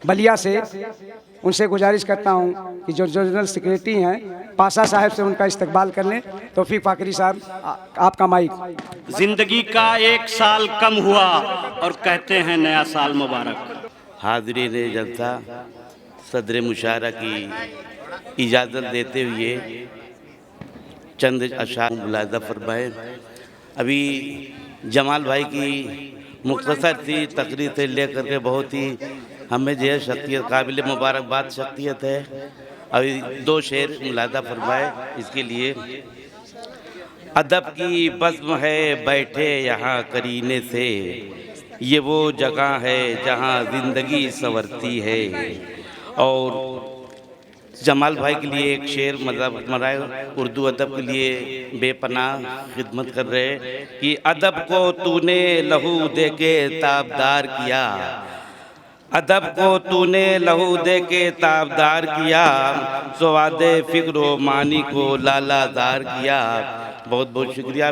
बलिया से, उनसे गुजारिश करता हूँ कि जो जनरल सेक्रेटरी हैं पाशा साहब से उनका इस्तकबाल कर लें। तौफीक फाकरी साहब, आपका माइक। जिंदगी का 1 साल कम हुआ और कहते हैं नया साल मुबारक। हाज़रीन जलसा, सदर मुशायरा की इजाज़त देते हुए चंद अशार मुलाज़ा फरमाएँ। अभी जमाल भाई की मुख्तसर सी तकरीर से लेकर के बहुत ही हमें जो है शख्सियत काबिल मुबारकबाद शख्सियत है। अभी 2 शेर मुलाज़ा फरमाए इसके लिए। अदब की बज़्म है बैठे यहाँ करीने से, ये वो जगह है जहाँ ज़िंदगी संवरती है। और जमाल भाई के लिए एक शेर मतलब मराए उर्दू अदब के लिए बेपनाह खिदमत कर रहे हैं कि अदब को तूने लहू दे के ताबदार किया, अदब को तूने लहू दे के ताबदार किया, स्वादे फिक्र मानी को लालादार किया। बहुत बहुत शुक्रिया।